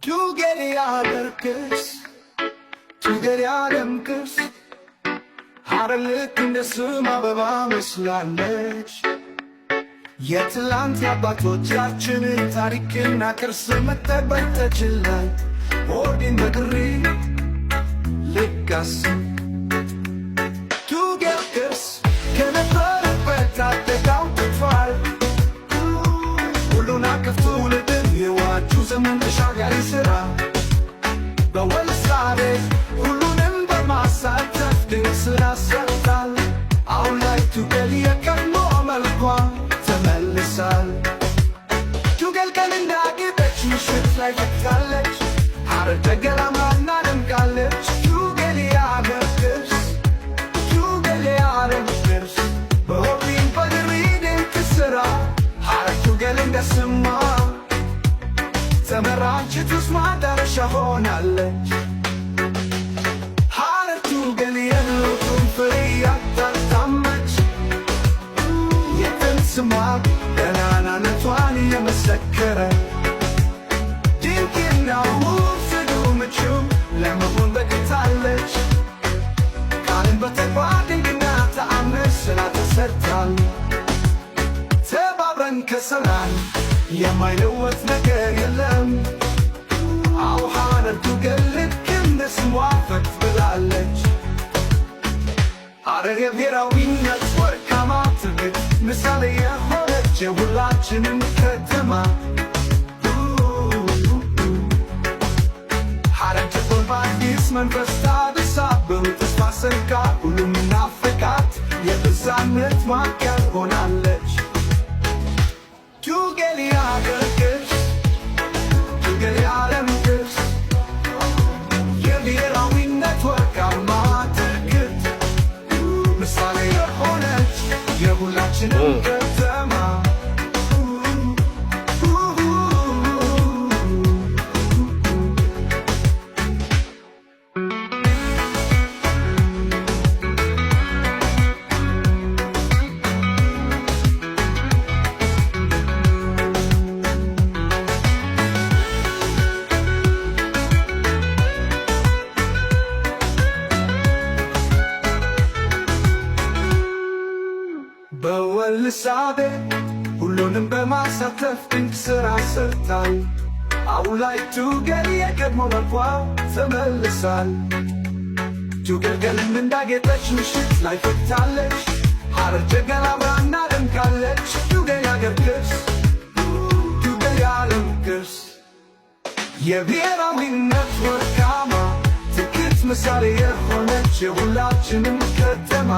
ቱገል የአገር ቅርስ ቱገል የዓለም ቅርስ ሐረር ልክ እንደ ስም አበባ መስላለች። የትላንት የአባቶቻችንን ታሪክና ቅርስ መጠበቅ ተችሏል። ሆዴን በድሪ ልጋስ ቱገል ቅርስ ከነበረበት አደጋው ጠፍቷል። ሁሉን አቀፍ ትውልድን የዋጁ ዘመን ተሻጋሪ ሥራ በወልሳቤ ሁሉንም በማሳተፍ ድንቅ ሥራ ሰርታል። አሁን ላይ ቱገል የቀድሞ መልኳ ተመልሳል። ቱገል ቀን እንዳጌጠች ምሽት ላይ ፈክታለች። ሐረር ተገላምጣና ደምቃለች። ቱገል የአገር ቅርስ ቱገል የዓለም ቅርስ በሆቢን በድሪ ድንቅ ሥራ ሐረር ቱገል እንደ ስሟ ተመራጭ ቱስ ማዳረሻ ሆናለች። ሐረር ቱገል የሕይወቱን ፍሬ ያጣጣመች የጥንት ስሟ ገናናነቷን የመሰከረ ድንቅና ውብ ጽዱ ምቹ ለመሆን በቅታለች። ቃልን በተግባር ድንቅና ተአምር ሥራ ተሰርቷል። ተባብረን ከሠራን የማይለወጥ ነገር የለም። አዎ ሐረር ቱገል ልክ እንደ ስሟ ፈት ብላለች። ሐረር የብሔራዊነት ወርቃማ ትውፊት ምሳሌ የሆነች የሁላችንም ከተማ ሐረር ጭቆን በአዲስ መንፈስ ታድሳ ብሩህ ተስፋ ሰንቃ ሁሉም ናፈቃት የብዝሃነት ማዕከል ሆናለች። ቱገል የአገር ቅርስ ቱገል የዓለም ቅርስ የብሔራዊነት ወርቃማ ትውፊት ምሳሌ የሆነች የሁላችንም ከተማ በወልሳቤ ሁሉንም በማሳተፍ ድንቅ ሥራ ሰርታል። አሁን ላይ ቱገል የቀድሞ መልኳ ተመልሳል። ቱገል ቀንም እንዳጌጠች ምሽት ላይ ፈክታለች። ሐረር ተገላምጣና ደምቃለች። ቱገል የአገር ቅርስ ቱገል የዓለም ቅርስ የብሔራዊነት ወርቃማ ትውፊት ምሳሌ የሆነች የሁላችንም ከተማ